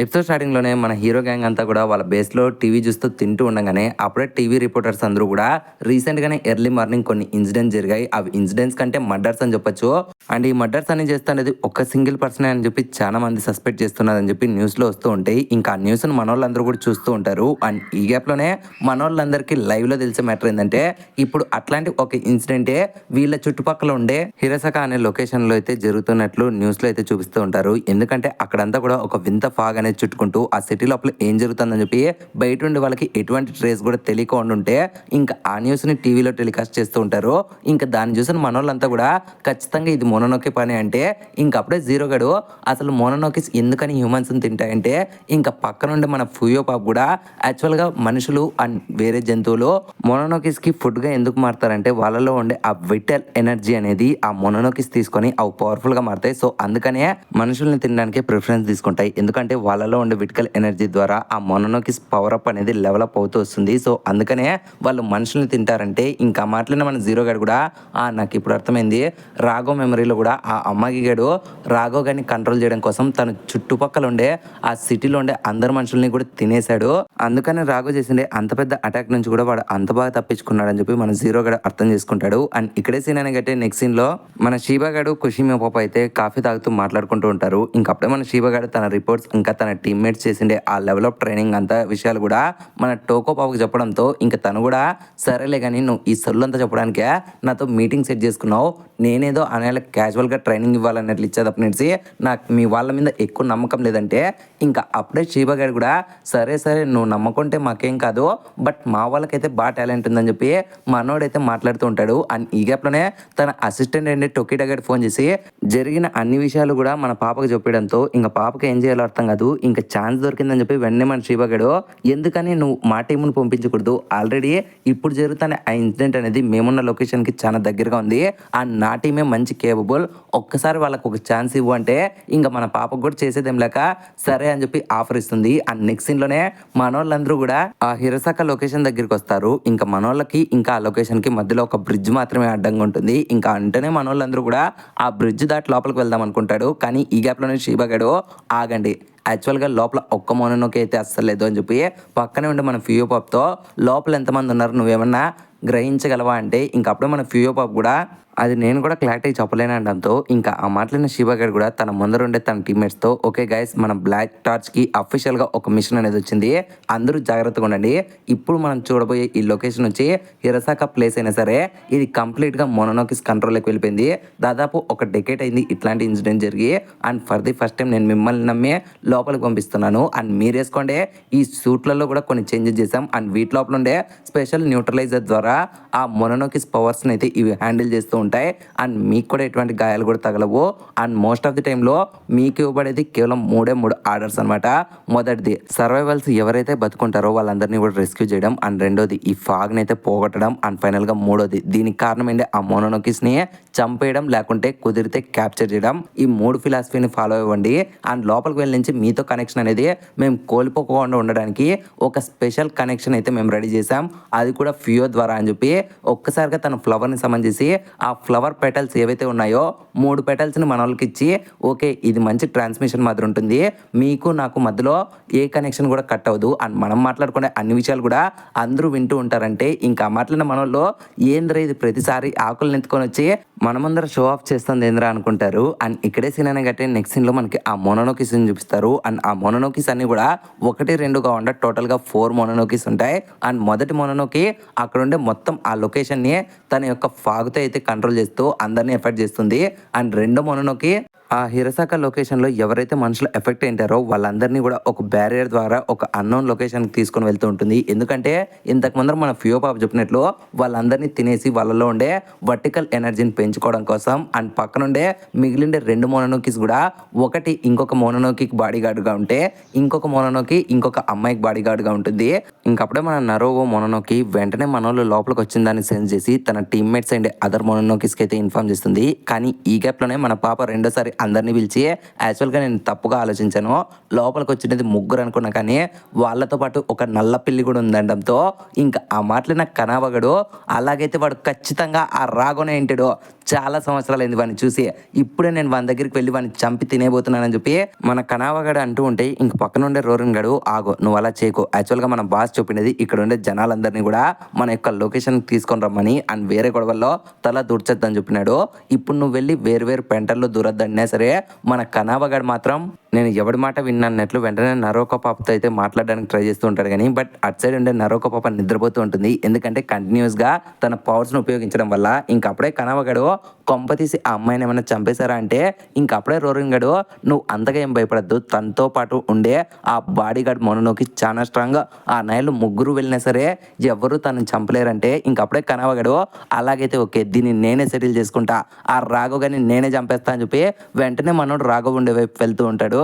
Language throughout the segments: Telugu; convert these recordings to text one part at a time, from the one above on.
ఎపిసోడ్ స్టార్టింగ్లోనే మన హీరో గ్యాంగ్ అంతా కూడా వాళ్ళ బేస్లో టీవీ చూస్తూ తింటూ ఉండగానే అప్పుడే టీవీ రిపోర్టర్స్ అందరూ కూడా రీసెంట్గానే ఎర్లీ మార్నింగ్ కొన్ని ఇన్సిడెంట్స్ జరిగాయి. అవి ఇన్సిడెంట్స్ కంటే మర్డర్స్ అని చెప్పొచ్చు. అండ్ ఈ మర్డర్స్ అని చేస్తున్నది ఒక సింగిల్ పర్సన్ అని చెప్పి చాలా మంది సస్పెక్ట్ చేస్తున్నారని చెప్పి న్యూస్లో వస్తూ ఉంటాయి. ఇంకా ఆ న్యూస్ను మనోళ్ళందరూ కూడా చూస్తూ ఉంటారు. అండ్ ఈ గ్యాప్లోనే మనోళ్ళందరికీ లైవ్లో తెలిసే మ్యాటర్ ఏంటంటే ఇప్పుడు అట్లాంటి ఒక ఇన్సిడెంటే వీళ్ళ చుట్టుపక్కల ఉండే హిరసక అనే లొకేషన్లో అయితే జరుగుతున్నట్లు న్యూస్లో అయితే చూపిస్తూ ఉంటారు. ఎందుకంటే అక్కడంతా కూడా ఒక వింత ఫాగ్ అనేది చుట్టుకుంటూ ఆ సిటీ లోపల ఏం జరుగుతుందని చెప్పి బయట ఉండి వాళ్ళకి ఎటువంటి ట్రేస్ కూడా తెలియకుండా ఉంటే ఇంకా ఆ న్యూస్ని టీవీలో టెలికాస్ట్ చేస్తూ ఉంటారు. ఇంకా దాన్ని చూసిన మనోళ్ళంతా కూడా ఖచ్చితంగా ఇది మోనోనోకి పని అంటే ఇంక అప్పుడే జీరో గడు అసలు మోనోనోకిస్ ఎందుకని హ్యూమన్స్ని తింటాయంటే ఇంకా పక్క నుండి మన ఫుయో పాప్ కూడా యాక్చువల్గా మనుషులు అండ్ వేరే జంతువులు మోనోనోకిస్కి ఫుడ్గా ఎందుకు మారుతారంటే వాళ్ళలో ఉండే ఆ విటల్ ఎనర్జీ అనేది ఆ మోనోనోకిస్ తీసుకొని అవి పవర్ఫుల్గా మారుతాయి. సో అందుకనే మనుషుల్ని తినడానికి ప్రిఫరెన్స్ తీసుకుంటాయి. ఎందుకంటే వాళ్ళలో ఉండే విటికల్ ఎనర్జీ ద్వారా ఆ మోనోనోకిస్ పవర్ అప్ అనేది డెవలప్ అవుతూ వస్తుంది. సో అందుకనే వాళ్ళు మనుషుల్ని తింటారంటే ఇంకా మాట్లాడిన మన జీరో గడు కూడా నాకు ఇప్పుడు అర్థమైంది. రాఘో మెమరీలో కూడా ఆ అమ్మాయి గడు రాఘో గారిని కంట్రోల్ చేయడం కోసం తన చుట్టుపక్కల ఉండే ఆ సిటీలో ఉండే అందరు మనుషుల్ని కూడా తినేశాడు. అందుకని రాఘో చేసిండే అంత పెద్ద అటాక్ నుంచి కూడా వాడు అంత బాగా తప్పించుకున్నాడు అని చెప్పి మన జీరో గడు అర్థం చేసుకుంటాడు. అండ్ ఇక్కడే సీన్ అని గట్టే నెక్స్ట్ సీన్ లో మన షీబా గడు కుషిమో పాప అయితే కాఫీ తాగుతూ మాట్లాడుకుంటూ ఉంటారు. ఇంకప్పుడే మన షీబా గడు తన రిపోర్ట్స్ ఇంకా తన టీమ్మేట్స్ చేసిండే ఆ లెవెల్ ఆఫ్ ట్రైనింగ్ అంతా విషయాలు కూడా మన టోకో పాపకు చెప్పడంతో ఇంకా తను కూడా సరేలే కానీ నువ్వు ఈ సొల్లు అంతా చెప్పడానికే నాతో మీటింగ్ సెట్ చేసుకున్నావు, నేనేదో అనేలా క్యాజువల్గా ట్రైనింగ్ ఇవ్వాలన్నట్లు ఇచ్చే తప్పనిసి నాకు మీ వాళ్ళ మీద ఎక్కువ నమ్మకం లేదంటే ఇంకా అప్పుడే షీబా గారు కూడా సరే నువ్వు నమ్మకుంటే మాకేం కాదు, బట్ మా వాళ్ళకైతే బాగా టాలెంట్ ఉందని చెప్పి మనోడైతే మాట్లాడుతూ ఉంటాడు. అండ్ ఈ గ్యాప్లోనే తన అసిస్టెంట్ అండి టొకిటా గారు ఫోన్ చేసి జరిగిన అన్ని విషయాలు కూడా మన పాపకు చెప్పడంతో ఇంకా పాపకి ఏం చేయాలో అర్థం కాదు. ఇంకా ఛాన్స్ దొరికిందని చెప్పి వెంటనే మన షీబా గారు ఎందుకని నువ్వు మా టీమును పంపించకూడదు, ఆల్రెడీ ఇప్పుడు జరుగుతున్న ఆ ఇన్సిడెంట్ అనేది మేమున్న లొకేషన్కి చాలా దగ్గరగా ఉంది, ఆ నా టీమే మంచి కేపబుల్, ఒక్కసారి వాళ్ళకు ఒక ఛాన్స్ ఇవ్వు అంటే ఇంకా మన పాపకు కూడా చేసేదేం లేక సరే అని చెప్పి ఆఫర్ ఇస్తుంది. ఆ నెక్స్ట్ సీన్లోనే మనోళ్ళందరూ కూడా ఆ హిరసక లొకేషన్ దగ్గరికి వస్తారు. ఇంకా మనోళ్ళకి ఇంకా ఆ లొకేషన్కి మధ్యలో ఒక బ్రిడ్జ్ మాత్రమే అడ్డంగా ఉంటుంది. ఇంకా అంటేనే మనోళ్ళందరూ కూడా ఆ బ్రిడ్జ్ దాటి లోపలికి వెళ్దాం అనుకుంటాడు. కానీ ఈ గ్యాప్లోనే షీబా గడు ఆగండి, యాక్చువల్గా లోపల ఒక్క మోనోనోకి అయితే అస్సలు లేదు అని చెప్పి పక్కనే ఉండే మన ఫియో పాప్తో లోపల ఎంతమంది ఉన్నారు నువ్వేమన్నా గ్రహించగలవా అంటే ఇంకప్పుడే మన ఫియో పాప్ కూడా అది నేను కూడా క్లారిటీ చెప్పలేనండంతో ఇంకా ఆ మాటలైన శివ గారు కూడా తన ముందర ఉండే తన టీమ్మేట్స్తో ఓకే గైస్ మన బ్లాక్ టార్చ్కి అఫీషియల్గా ఒక మిషన్ అనేది వచ్చింది, అందరూ జాగ్రత్తగా ఉండండి. ఇప్పుడు మనం చూడబోయే ఈ లొకేషన్ వచ్చి హిరసాక ప్లేస్ అయినా సరే ఇది కంప్లీట్గా మోనోనోకిస్ కంట్రోల్లోకి వెళ్ళిపోయింది. దాదాపు ఒక డెకేట్ అయింది ఇట్లాంటి ఇన్సిడెంట్ జరిగి. And for the first time నేను మిమ్మల్ని నమ్మి లోపలికి పంపిస్తున్నాను. అండ్ మీరు వేసుకోండి ఈ సూట్లలో కూడా కొన్ని చేంజెస్ చేసాం. అండ్ వీటి లోపల ఉండే స్పెషల్ న్యూట్రలైజర్ ద్వారా ఆ మోనోనోకిస్ పవర్స్ని అయితే ఇవి హ్యాండిల్ చేస్తూ ఉంటాయి. అండ్ మీకు కూడా ఎటువంటి గాయాలు కూడా తగలవు. అండ్ మోస్ట్ ఆఫ్ ది టైంలో మీకు ఇవ్వబడేది కేవలం మూడు ఆర్డర్స్ అనమాట. మొదటిది సర్వైవల్స్ ఎవరైతే బతుకుంటారో వాళ్ళందరినీ కూడా రెస్క్యూ చేయడం, అండ్ రెండోది ఈ ఫాగ్ని అయితే పోగొట్టడం, అండ్ ఫైనల్గా మూడోది దీనికి కారణం ఏంటి ఆ మోనోనోకిస్ని చంపేయడం లేకుంటే కుదిరితే క్యాప్చర్ చేయడం. ఈ మూడు ఫిలాసఫీని ఫాలో అవ్వండి. అండ్ లోపలికి వెళ్ళి నుంచి మీతో కనెక్షన్ అనేది మేము కోల్పోకుండా ఉండడానికి ఒక స్పెషల్ కనెక్షన్ అయితే మేము రెడీ చేసాం, అది కూడా ఫియో ద్వారా అని చెప్పి ఒక్కసారిగా తన ఫ్లవర్ని సమన్ చేసి ఆ ఫ్లవర్ పెటల్స్ ఏవైతే ఉన్నాయో 3 పెటల్స్ని మన వాళ్ళకి ఇచ్చి ఓకే ఇది మంచి ట్రాన్స్మిషన్ మాదిరి ఉంటుంది, మీకు నాకు మధ్యలో ఏ కనెక్షన్ కూడా కట్ అవ్వదు. అండ్ మనం మాట్లాడుకునే అన్ని విషయాలు కూడా అందరూ వింటూ ఉంటారంటే ఇంకా మాట్లాడిన మన వాళ్ళు ఏంద్రా ఇది ప్రతిసారి ఆకులు నెత్తుకొని వచ్చి మనమందరూ షో ఆఫ్ చేస్తుంది ఏంద్రా అనుకుంటారు. అండ్ ఇక్కడే సీన్ అనే గట్టే నెక్స్ట్ సీన్లో మనకి ఆ మోనోనోకిస్ చూపిస్తారు. అండ్ ఆ మోనోనోకిస్ అన్ని కూడా 1-2గా ఉండే టోటల్గా 4 మోనోనోకిస్ ఉంటాయి. అండ్ మొదటి మోనోనోకి అక్కడ ఉండే మొత్తం ఆ లొకేషన్ని తన యొక్క ఫాగుతో అయితే కంట్రోల్ చేస్తూ అందరినీ ఎఫెక్ట్ చేస్తుంది. అండ్ రెండో మోనోనోకి ఆ హిరసాక లొకేషన్లో ఎవరైతే మనుషులు ఎఫెక్ట్ అయింటారో వాళ్ళందరినీ కూడా ఒక బ్యారియర్ ద్వారా ఒక అన్నోన్ లొకేషన్కి తీసుకొని వెళ్తూ ఉంటుంది. ఎందుకంటే ఇంతకు ముందర మన ఫియో పాప చెప్పినట్లు వాళ్ళందరినీ తినేసి వాళ్ళలో ఉండే వర్టికల్ ఎనర్జీని పెంచుకోవడం కోసం. అండ్ పక్కనుండే మిగిలిండే 2 మోనోనోకిస్ కూడా ఒకటి ఇంకొక మోనోనోకి బాడీ గార్డ్గా ఉంటే ఇంకొక మోనోనోకి ఇంకొక అమ్మాయికి బాడీ గార్డ్గా ఉంటుంది. ఇంకప్పుడే మన నరోవో మోనోనోకి వెంటనే మనోళ్ళు లోపలికి వచ్చిందని సెన్స్ చేసి తన టీమ్మేట్స్ అండ్ అదర్ మోనోనోకిస్కి అయితే ఇన్ఫార్మ్ చేస్తుంది. కానీ ఈ గ్యాప్లోనే మన పాప రెండోసారి అందరినీ పిలిచి యాక్చువల్గా నేను తప్పుగా ఆలోచించాను, లోపలికి వచ్చినది ముగ్గురు అనుకున్నా కానీ వాళ్ళతో పాటు ఒక నల్ల పిల్లి కూడా ఉందనడంతో ఇంకా ఆ మాటలు నాకు కనవగడు. అలాగైతే వాడు ఖచ్చితంగా ఆ రాగోనే ఏంటాడు. చాలా సంవత్సరాలైంది వాడిని చూసి, ఇప్పుడే నేను వాని దగ్గరికి వెళ్ళి వాడిని చంపి తినేబోతున్నానని చెప్పి మన కనావగాడు అంటూ ఉంటే ఇంక పక్కన ఉండే రోరన్ గడు ఆగో నువ్వు అలా చేయకు, యాక్చువల్గా మన బాస్ చెప్పినది ఇక్కడ ఉండే జనాలందరినీ కూడా మన యొక్క లొకేషన్ తీసుకొని రమ్మని అండ్ వేరే గొడవల్లో తల దూర్చొద్దని చెప్పినాడు. ఇప్పుడు నువ్వు వెళ్ళి వేరు వేరు పెంటల్లో దూరద్దన్నా సరే మన కనావగాడు మాత్రం నేను ఎవడి మాట విన్నట్లు వెంటనే నరోక పాపతో అయితే మాట్లాడడానికి ట్రై చేస్తూ ఉంటాడు కానీ బట్ అటు సైడ్ ఉండే నరోక పాప నిద్రపోతూ ఉంటుంది. ఎందుకంటే కంటిన్యూస్గా తన పవర్స్ను ఉపయోగించడం వల్ల ఇంకప్పుడే కనవగడు కొంప తీసి ఆ అమ్మాయిని ఏమైనా చంపేశారా అంటే ఇంకప్పుడే రోరింగ్ గడు నువ్వు అంతగా ఏం భయపడద్దు, తనతో పాటు ఉండే ఆ బాడీ గార్డ్ మొనోకి చాలా స్ట్రాంగ్, ఆ నైళ్ళు ముగ్గురు వెళ్ళినా సరే ఎవరు తనని చంపలేరంటే ఇంకప్పుడే కనవగడు అలాగైతే ఓకే దీన్ని నేనే సెటిల్ చేసుకుంటా, ఆ రాఘవ్ గారిని నేనే చంపేస్తా అని చెప్పి వెంటనే మనోడు రాఘవ్ ఉండే వైపు వెళ్తూ ఉంటాడు.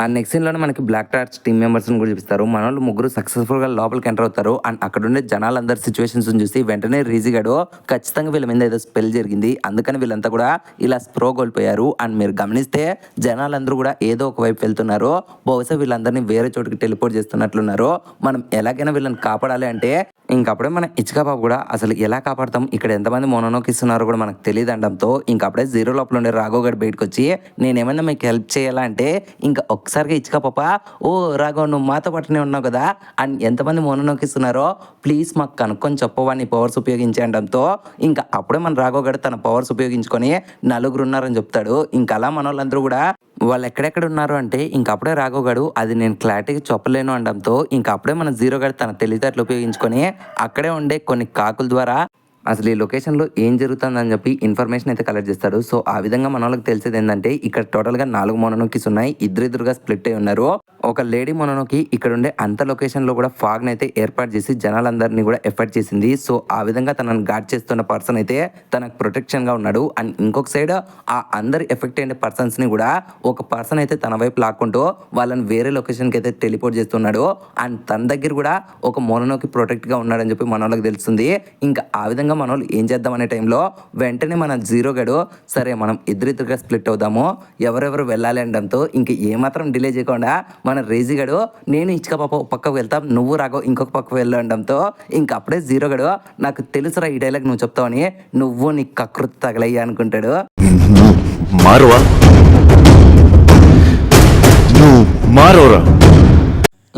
ఆ నెక్స్ట్ సీన్లోనే మనకి బ్లాక్ టార్చ్ టీమ్ మెంబర్స్ని కూడా చూపిస్తారు. మన వాళ్ళు ముగ్గురు సక్సెస్ఫుల్గా లోపలికి ఎంటర్ అవుతారు అండ్ అక్కడ ఉండే జనాలందరి సిచ్యువేషన్స్ చూసి వెంటనే రీజీగాడు ఖచ్చితంగా వీళ్ళ మీద ఏదో స్పెల్ జరిగింది, అందుకని వీళ్ళంతా కూడా ఇలా స్ప్రో కోల్పోయారు అండ్ మీరు గమనిస్తే జనాలందరూ కూడా ఏదో ఒక వైపు వెళ్తున్నారు, బహుశా వీళ్ళందరినీ వేరే చోటుకి టెలిపోర్ట్ చేస్తున్నట్లున్నారు. మనం ఎలాగైనా వీళ్ళని కాపాడాలి అంటే ఇంకప్పుడే మన ఇచ్కా బాబు కూడా అసలు ఎలా కాపాడతాం, ఇక్కడ ఎంతమంది మోనోకి ఇస్తున్నారో కూడా మనకు తెలియదు అనడంతో ఇంకప్పుడే జీరో లోపల ఉండే రాఘవ్ గారు బయటకు వచ్చి నేనేమన్నా మీకు హెల్ప్ చేయాలంటే ఇంకా ఒక్కసారిగా ఇచ్చుకా పాప ఓ రాఘవ్ నువ్వు మాతో పట్టునే ఉన్నావు కదా అండ్ ఎంతమంది మోనోకి ఇస్తున్నారో ప్లీజ్ మాకు కనుక్కొని చెప్పవా నీ పవర్స్ ఉపయోగించి అనడంతో ఇంకా అప్పుడే మన రాఘవ్ గారు తన పవర్స్ ఉపయోగించుకొని నలుగురు ఉన్నారని చెప్తాడు. ఇంకా అలా మన వాళ్ళందరూ కూడా వాళ్ళు ఎక్కడెక్కడ ఉన్నారు అంటే ఇంకప్పుడే రాఘవ్ గారు అది నేను క్లారిటీగా చెప్పలేను అనడంతో ఇంకప్పుడే మన జీరో గారు తన తెలివితేటలు ఉపయోగించుకొని అక్కడే ఉండే కొన్ని కాకుల ద్వారా అసలు ఈ లొకేషన్లో ఏం జరుగుతుందని చెప్పి ఇన్ఫర్మేషన్ అయితే కలెక్ట్ చేస్తాడు. సో ఆ విధంగా మన వాళ్ళకి తెలిసేది ఏంటంటే ఇక్కడ టోటల్గా 4 మోనోనోకీస్ ఉన్నాయి, ఇద్దరుగా స్ప్లిట్ అయి ఉన్నారు. ఒక లేడీ మోనోనోకి ఇక్కడ ఉండే అంత లొకేషన్లో కూడా ఫాగ్ని అయితే ఏర్పాటు చేసి జనాలందరినీ కూడా ఎఫర్ట్ చేసింది. సో ఆ విధంగా తనను గార్డ్ చేస్తున్న పర్సన్ అయితే తనకు ప్రొటెక్షన్గా ఉన్నాడు అండ్ ఇంకొక సైడ్ ఆ అందరి ఎఫెక్ట్ అయిన పర్సన్స్ని కూడా ఒక పర్సన్ అయితే తన వైపు లాక్కుంటూ వాళ్ళని వేరే లొకేషన్కి అయితే టెలిపోర్ట్ చేస్తున్నాడు అండ్ తన దగ్గర కూడా ఒక మోనోనోకి ప్రొటెక్ట్గా ఉన్నాడని చెప్పి మన వాళ్ళకి తెలుస్తుంది. ఇంకా ఆ విధంగా మన వాళ్ళు ఏం చేద్దాం అనే టైంలో వెంటనే మన జీరో గడు సరే మనం ఇద్దరిద్దరుగా స్ప్లిట్ అవుదాము, ఎవరెవరు వెళ్ళాలి అనడంతో ఇంక ఏమాత్రం డిలే చేయకుండా మన రేజీ గడు నేను ఇచ్చుక పాప ఒక పక్కకు వెళ్తాం, నువ్వు రాఘవ్ ఇంకొక పక్కకు వెళ్ళు అనడంతో ఇంక అప్పుడే జీరో గడు నాకు తెలుసురా ఈ డైలాగ్ నువ్వు చెప్తావని, నువ్వు నీ కకృతి తగలయ్యా అనుకుంటాడు.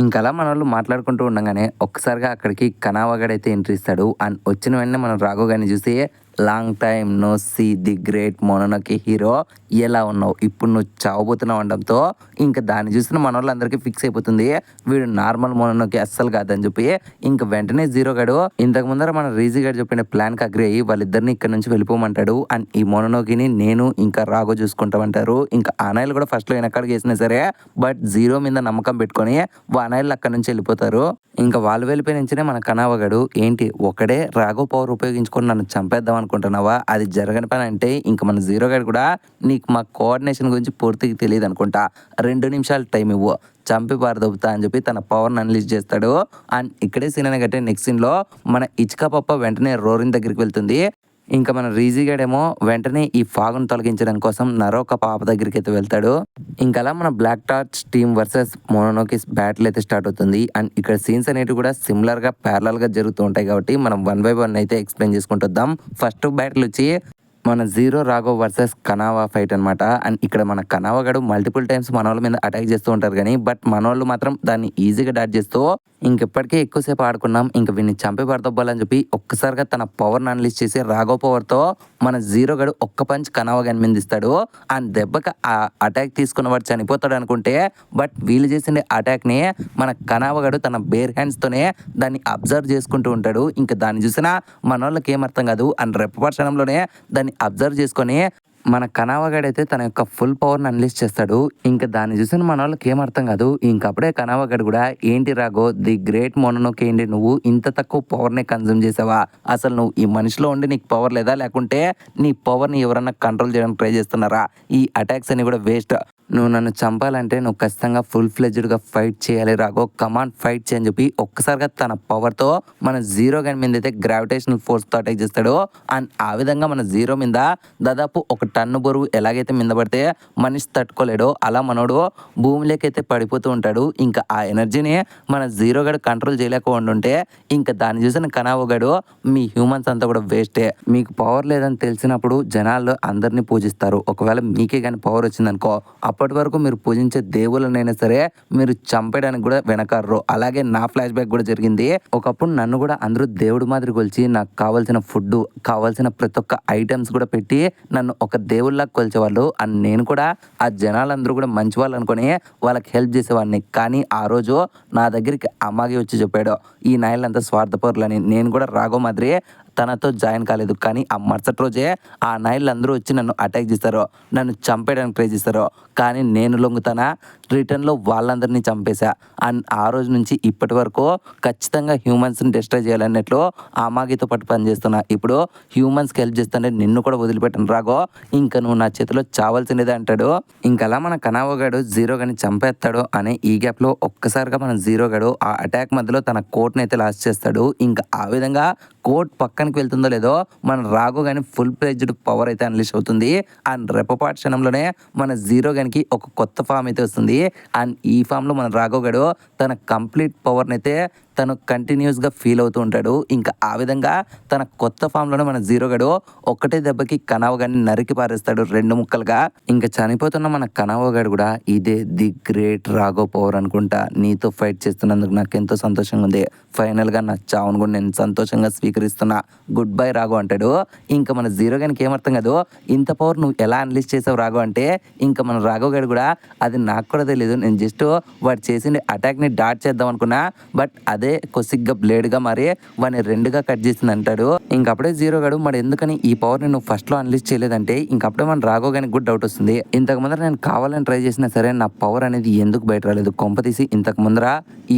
ఇంకా అలా మన వాళ్ళు మాట్లాడుకుంటూ ఉండగానే ఒక్కసారిగా అక్కడికి కనావగాడైతే ఎంట్రీ ఇస్తాడు అండ్ వచ్చిన వెంటనే మనం రాఘవ్ గారిని చూసి long time no see the great మోనోనోకి హీరో ఎలా ఉన్నావు, ఇప్పుడు నువ్వు చావబోతున్నావు అనడంతో ఇంకా దాన్ని చూసిన మన వాళ్ళందరికీ ఫిక్స్ అయిపోతుంది వీడు నార్మల్ మోనోనోకి అస్సలు కాదని చెప్పి ఇంకా వెంటనే జీరో గాడు ఇంతకు ముందర మన రీజీ గారు చెప్పిన ప్లాన్కి అగ్రి అయ్యి వాళ్ళిద్దరిని ఇక్కడ నుంచి వెళ్ళిపోమంటాడు అండ్ ఈ మోనోనోకిని నేను ఇంకా రాఘవ్ చూసుకుంటామంటారు. ఇంకా ఆనాయిలు కూడా ఫస్ట్లో వెనకాడికి వేసినా సరే బట్ జీరో మీద నమ్మకం పెట్టుకొని ఆనాయిలు అక్కడ నుంచి వెళ్ళిపోతారు. ఇంకా వాళ్ళు వెళ్ళిపోయిన నుంచినే మన కనావగాడు ఏంటి ఒకడే రాఘవ్ పవర్ ఉపయోగించుకొని నన్ను చంపేద్దాం అనుకుంటున్నావా, అది జరగని పని అంటే ఇంకా మన జీరో గాడు కూడా నీకు మా కోఆర్డినేషన్ గురించి పూర్తిగా తెలియదు అనుకుంటా, 2 నిమిషాలు టైం ఇవ్వు చంపి పారదొబ్బుతా అని చెప్పి తన పవర్ని అనలైజ్ చేస్తాడు. అండ్ ఇక్కడే సీన్ అనే కట్టే నెక్స్ట్ సీన్లో మన ఇచ్కా పప్ప వెంటనే రోరిన్ దగ్గరికి వెళ్తుంది. ఇంకా మన రీజీగాడేమో వెంటనే ఈ ఫాగ్ను తొలగించడం కోసం నరోక పాప దగ్గరికి అయితే వెళ్తాడు. ఇంకా అలా మన black torch team versus Mononokes battle అయితే స్టార్ట్ అవుతుంది అండ్ ఇక్కడ సీన్స్ అనేవి కూడా సిమిలర్గా ప్యారలల్గా జరుగుతూ ఉంటాయి కాబట్టి మనం 1 by 1 అయితే ఎక్స్ప్లెయిన్ చేసుకుంటుద్దాం. ఫస్ట్ బ్యాటిల్ వచ్చి మన జీరో రాఘవ్ వర్సెస్ కనావా ఫైట్ అనమాట. అండ్ ఇక్కడ మన కనావా గడు మల్టిపుల్ టైమ్స్ మన వాళ్ళ మీద అటాక్ చేస్తూ ఉంటారు కానీ బట్ మన వాళ్ళు మాత్రం దాన్ని ఈజీగా డాట్ చేస్తూ ఇంకెప్పటికే ఎక్కువసేపు ఆడుకున్నాం ఇంకా వీడిని చంపి పడదొబ్బాలని చెప్పి ఒక్కసారిగా తన పవర్ని అనలిస్ట్ చేసి రాఘవ్ పవర్తో మన జీరో గడు ఒక్క పంచ్ కనావా గని మీద ఇస్తాడు అండ్ దెబ్బకి ఆ అటాక్ తీసుకున్న వాడు చనిపోతాడు అనుకుంటే బట్ వీళ్ళు చేసిన అటాక్ని మన కనావా గడు తన బేర్ హ్యాండ్స్తోనే దాన్ని అబ్జర్వ్ చేసుకుంటూ ఉంటాడు. ఇంకా దాన్ని చూసినా మన వాళ్ళకి ఏం అర్థం కాదు అండ్ రెప్పపర్చడంలోనే దాన్ని అబ్జర్వ్ చేసుకొని మన కనావగాడైతే తన యొక్క ఫుల్ పవర్ని అనలిస్ట్ చేస్తాడు. ఇంకా దాన్ని చూసిన మన వాళ్ళకి ఏం అర్థం కాదు. ఇంకప్పుడే కనావగాడు కూడా ఏంటి రాఘవ్ ది గ్రేట్ మోనోనోకి ఏంటి నువ్వు ఇంత తక్కువ పవర్నే కన్జ్యూమ్ చేసావా, అసలు నువ్వు ఈ మనిషిలో ఉండి నీకు పవర్ లేదా లేకుంటే నీ పవర్ని ఎవరన్నా కంట్రోల్ చేయడానికి ట్రై చేస్తున్నారా, ఈ అటాక్స్ అన్ని కూడా వేస్ట్, నువ్వు నన్ను చంపాలంటే నువ్వు ఖచ్చితంగా ఫుల్ ఫ్లెడ్జ్డ్‌గా ఫైట్ చేయాలి రాఘవ. కమాన్ ఫైట్ చెయి అని చెప్పి ఒక్కసారిగా తన పవర్‌తో మన జీరో గాని మీదైతే గ్రావిటేషనల్ ఫోర్స్‌తో అటాక్ చేస్తాడు. అండ్ ఆ విధంగా మన జీరో మీద దాదాపు 1 టన్ను బరువు ఎలాగైతే మీద పడితే మనిషి తట్టుకోలేడో అలా మనోడు భూమిలోకైతే పడిపోతూ ఉంటాడు. ఇంకా ఆ ఎనర్జీని మన జీరో గాడు కంట్రోల్ చేయలేకుండా ఉంటే ఇంకా దాన్ని చూసిన కనావో గాడు మీ హ్యూమన్స్ అంతా కూడా వేస్టే. మీకు పవర్ లేదని తెలిసినప్పుడు జనాలు అందరినీ పూజిస్తారు. ఒకవేళ మీకే కానీ పవర్ వచ్చిందనుకో అప్పటి వరకు మీరు పూజించే దేవుళ్ళనైనా సరే మీరు చంపేయడానికి కూడా వెనకాడరు. అలాగే నా ఫ్లాష్ బ్యాక్ కూడా జరిగింది. ఒకప్పుడు నన్ను కూడా అందరూ దేవుడి మాదిరి కొలిచి నాకు కావాల్సిన ఫుడ్ కావాల్సిన ప్రతి ఒక్క ఐటమ్స్ కూడా పెట్టి నన్ను ఒక దేవుళ్ళగా కొలిచేవాళ్ళు. అండ్ నేను కూడా ఆ జనాలందరూ కూడా మంచి వాళ్ళు అనుకుని వాళ్ళకి హెల్ప్ చేసేవాడిని. కానీ ఆ రోజు నా దగ్గరికి అమ్మాగి వచ్చి చెప్పాడు ఈ నాయలంతా స్వార్థపరులని. నేను కూడా రాఘవ మాదిరి తనతో జాయిన్ కాలేదు. కానీ ఆ మరుసటి రోజే ఆ నాయలు అందరూ వచ్చి నన్ను అటాక్ చేస్తారు, నన్ను చంపేయడానికి ట్రై చేస్తారు. కానీ నేను లొంగుతానా రిటర్న్లో వాళ్ళందరినీ చంపేశా. అండ్ ఆ రోజు నుంచి ఇప్పటి వరకు ఖచ్చితంగా హ్యూమన్స్ని డిస్ట్రాయ్ చేయాలన్నట్లు ఆ మాగితో పాటు పనిచేస్తున్నా. ఇప్పుడు హ్యూమన్స్కి హెల్ప్ చేస్తుంటే నిన్ను కూడా వదిలిపెట్టను రాగో, ఇంకా నువ్వు నా చేతిలో చావాల్సినదే అంటాడు. ఇంకలా మన కనావోగాడు జీరో గాని చంపేస్తాడు అనే ఈ గ్యాప్లో ఒక్కసారిగా మన జీరో గాడు ఆ అటాక్ మధ్యలో తన కోట్ని అయితే లాస్ట్ చేస్తాడు. ఇంకా ఆ విధంగా కోట్ పక్కనకి వెళ్తుందో లేదో మన రాఘు కానీ ఫుల్ ప్లేజ్డ్ పవర్ అయితే అన్లీష్ అవుతుంది. అండ్ రెప్పపాటు క్షణంలోనే మన జీరో గనికి ఒక కొత్త ఫామ్ అయితే వస్తుంది. అండ్ ఈ ఫామ్లో మన రాఘవ్ గడు తన కంప్లీట్ పవర్ని అయితే తను కంటిన్యూస్గా ఫీల్ అవుతూ ఉంటాడు. ఇంకా ఆ విధంగా తన కొత్త ఫామ్లోనే మన జీరో గడు ఒక్కటే దెబ్బకి కనావగాన్ని నరికి పారేస్తాడు 2 ముక్కలుగా. ఇంకా చనిపోతున్న మన కనావగాడు కూడా ఇదే ది గ్రేట్ రాఘవ్ పవర్ అనుకుంటా, నీతో ఫైట్ చేస్తున్నందుకు నాకు ఎంతో సంతోషంగా ఉంది. ఫైనల్గా నా చావును కూడా నేను సంతోషంగా స్వీకరిస్తున్నా, గుడ్ బై రాఘవ్ అంటాడు. ఇంకా మన జీరో గానికి ఏమర్థం కాదు ఇంత పవర్ నువ్వు ఎలా అనలిస్ట్ చేసావు రాఘవ్ అంటే. ఇంకా మన రాఘవ్ గారు కూడా అది నాకు కూడా తెలియదు, నేను జస్ట్ వాడు చేసిన అటాక్ని డాట్ చేద్దాం అనుకున్నా, బట్ అదే కొద్దిగా బ్లేడ్గా మారి వాడిని 2గా కట్ చేసింది అంటాడు. ఇంకప్పుడే జీరో గాడు మరి ఎందుకని ఈ పవర్ని నువ్వు ఫస్ట్లో అనలిస్ట్ చేయలేదంటే ఇంకప్పుడే మన రాఘవ్ గానికి కూడా డౌట్ వస్తుంది. ఇంతకు ముందర నేను కావాలని ట్రై చేసినా సరే నా పవర్ అనేది ఎందుకు బయట రాలేదు, కొంపతీసి ఇంతకు ముందర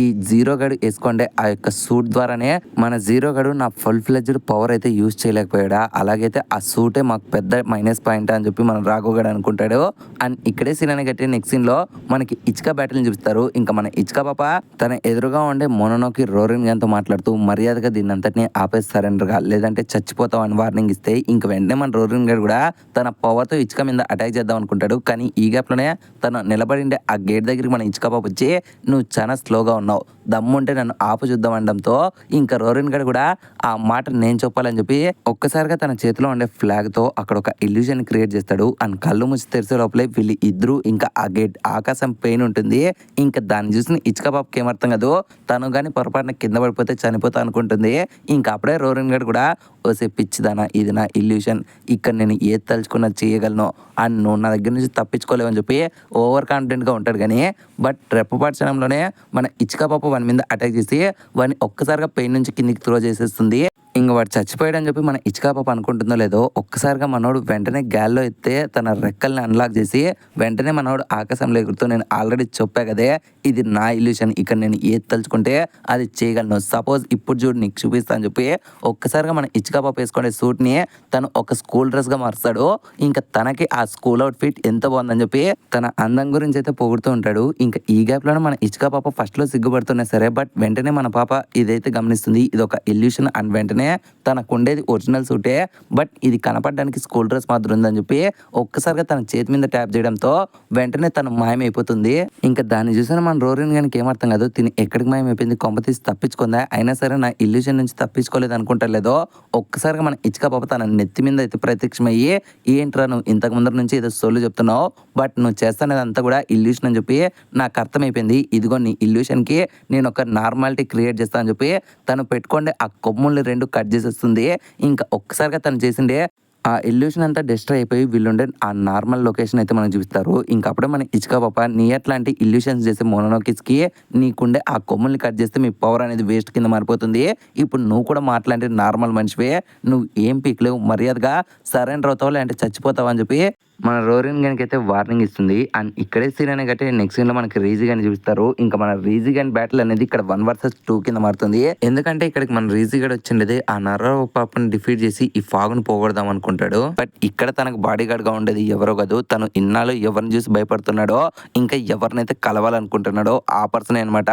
ఈ జీరో గడు వేసుకోండే ఆ యొక్క సూట్ ద్వారానే మన జీరో గడు నా ఫుల్ ఫ్లెడ్జ్డ్ పవర్ అయితే యూజ్ చేయలేకపోయాడా, అలాగైతే ఆ సూటే మాకు పెద్ద మైనస్ పాయింట్ అని చెప్పి మన రాఘవ్ గడు అనుకుంటాడు. అండ్ ఇక్కడే సీన్ అని కట్టి నెక్స్ట్ సీన్ లో మనకి ఇచ్కా బ్యాటిల్ చూపిస్తారు. ఇంకా మన ఇచ్కా పాప తన ఎదురుగా ఉండే మొనోనోకి రోరిన్ గాన్తో మాట్లాడుతూ మర్యాదగా దీన్ని అంతటిని ఆపేసి సరెండర్గా లేదంటే చచ్చిపోతావు అని వార్నింగ్ ఇస్తే ఇంక వెంటనే మన రోరిన్ గారు కూడా తన పవర్తో ఇచ్కా మీద అటాక్ చేద్దాం అనుకుంటాడు. కానీ ఈ గ్యాప్లోనే తను నిలబడిండే ఆ గేట్ దగ్గరికి మన ఇచ్కా పాప వచ్చి నువ్వు చాలా స్లోగా ఉన్నావు, దమ్ముంటే నన్ను ఆపు చూద్దాం అనడంతో ఇంకా రోరిన్ గడు కూడా ఆ మాట నేను చెప్పాలని చెప్పి ఒక్కసారిగా తన చేతిలో ఉండే ఫ్లాగ్ తో అక్కడ ఒక ఇల్యూజన్ క్రియేట్ చేస్తాడు. అండ్ కళ్ళు ముచ్చి తెరిసే లోపలే వీళ్ళు ఇద్దరు ఇంకా ఆ గేట్ ఆకాశం పెయిన్ ఉంటుంది. ఇంకా దాన్ని చూసిన ఇచ్కా పాపకి ఏమర్థం కాదు, తను కానీ పొరపాటున కింద పడిపోతే చనిపోతా అనుకుంటుంది. ఇంకా అప్పుడే రోరిన్ గడు కూడా ఓసే పిచ్చిదానా ఇది నా ఇల్యూషన్, ఇక్కడ నేను ఏది తలుచుకున్నా చేయగలను అండ్ నువ్వు నా దగ్గర నుంచి తప్పించుకోలేవు అని చెప్పి ఓవర్ కాన్ఫిడెంట్గా ఉంటాడు. కానీ బట్ రెప్పపాటు క్షణంలోనే మన ఇచ్కా పాప వాని మీద అటాక్ చేసి వాడిని ఒక్కసారిగా పెయిన్ నుంచి కిందికి త్రో చేసేస్తుంది. ఇంక వాడు చచ్చిపోయాడని చెప్పి మన ఇచ్కా పాప అనుకుంటుందో లేదో ఒక్కసారిగా మనోడు వెంటనే గాల్లో ఎత్తే తన రెక్కల్ని అన్లాక్ చేసి వెంటనే మనోడు ఆకాశంలో ఎగురుతూ నేను ఆల్రెడీ చెప్పా కదే ఇది నా ఇల్యూషన్, ఇక్కడ నేను ఏది తలుచుకుంటే అది చేయగలను, సపోజ్ ఇప్పుడు చూడు నీకు చూపిస్తా అని చెప్పి ఒక్కసారిగా మన ఇచ్కా పాప వేసుకునే సూట్ని తను ఒక స్కూల్ డ్రెస్గా మారుస్తాడు. ఇంకా తనకి ఆ స్కూల్ అవుట్ ఫిట్ ఎంత బాగుందని చెప్పి తన అందం గురించి అయితే పొగుడుతూ ఉంటాడు. ఇంకా ఈ గ్యాప్లోనే మన ఇచ్కా పాప ఫస్ట్లో సిగ్గుపడుతున్నా సరే బట్ వెంటనే మన పాప ఇదైతే గమనిస్తుంది ఇది ఒక ఇల్యూషన్ అండ్ వెంటనే తనకు ఉండేది ఒరిజినల్ సూటే బట్ ఇది కనపడడానికి స్కూల్ డ్రెస్ మాత్రం ఉందని చెప్పి ఒక్కసారిగా తన చేతి మీద ట్యాప్ చేయడంతో వెంటనే తను మాయమైపోతుంది. ఇంకా దాన్ని చూసిన మన రోరిన్ గానికి ఏమర్థం కాదు తిని ఎక్కడికి మాయమైపోయింది, కొంప తీసి తప్పించుకుందా, అయినా సరే నా ఇల్యూషన్ నుంచి తప్పించుకోలేదు అనుకుంటలేదో ఒక్కసారిగా మన ఇచ్కా పాప తన నెత్తి మీద అయితే ప్రత్యక్షమయ్యి ఏంట్రా నువ్వు ఇంతకు ముందర నుంచి ఏదో సొల్లు చెప్తున్నావు బట్ నువ్వు చేస్తానేదంతా కూడా ఇల్యూషన్ అని చెప్పి నాకు అర్థమైపోయింది, ఇదిగో నీ ఇల్యూషన్కి నేను ఒక నార్మాలిటీ క్రియేట్ చేస్తాను అని చెప్పి తను పెట్టుకోండి ఆ కొమ్ముల్ని 2 కట్ చేసేస్తుంది. ఇంకా ఒక్కసారిగా తను చేసిండే ఆ ఇల్యూషన్ అంతా డిస్ట్రాయ్ అయిపోయి వీళ్ళుండే ఆ నార్మల్ లొకేషన్ అయితే మనం చూపిస్తారు. ఇంకా అప్పుడే మన ఇచ్కా పాప నీ అట్లాంటి ఇల్యూషన్స్ చేసే మోనోనోకిస్కి నీకుండే ఆ కొమ్ముల్ని కట్ చేస్తే మీ పవర్ అనేది వేస్ట్ కింద మారిపోతుంది, ఇప్పుడు నువ్వు కూడా మాట్లాంటి నార్మల్ మనిషివే, నువ్వు ఏం పీక్లేవు, మర్యాదగా సరెండర్ అవుతావు లేదంటే చచ్చిపోతావు అని చెప్పి మన రోరిన్ గన్కి అయితే వార్నింగ్ ఇస్తుంది. అండ్ ఇక్కడే సీన్ అనే గట్టే నెక్స్ట్ సీన్ లో మనకి రీజీ గన్ చూపిస్తారు. ఇంకా మన రీజీ గన్ బ్యాటిల్ అనేది ఇక్కడ 1 vs 2 కింద మారుతుంది. ఎందుకంటే ఇక్కడికి మన రీజీ గడ్ వచ్చిండేది ఆ నర్ర పాపని డిఫీట్ చేసి ఈ ఫాగ్ ను పోగొడదాం అనుకుంటాడు. బట్ ఇక్కడ తనకు బాడీ గార్డ్ గా ఉండేది ఎవరో కాదు, తను ఇన్నాళ్ళు ఎవరిని చూసి భయపడుతున్నాడో ఇంకా ఎవరినైతే కలవాలనుకుంటున్నాడో ఆ పర్సన్ అనమాట.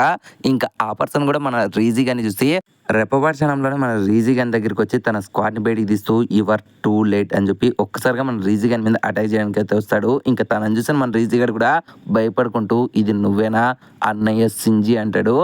ఇంకా ఆ పర్సన్ కూడా మన రీజీ గన్ చూసి రెప్పపాటు క్షణంలోనే మన రీజీ గన్ దగ్గరికి వచ్చి తన స్క్వాడ్ ని బయటికి తీస్తూ యువర్ టూ లేట్ అని చెప్పి ఒక్కసారిగా మన రీజీ గన్ మీద అటాక్ చేయడానికి అయితే వస్తాడు. ఇంకా తనని చూసి మన రీజీ గడ్ కూడా భయపడుకుంటూ ఇది నువ్వేనా అన్నయ్య సింజి అంటాడు.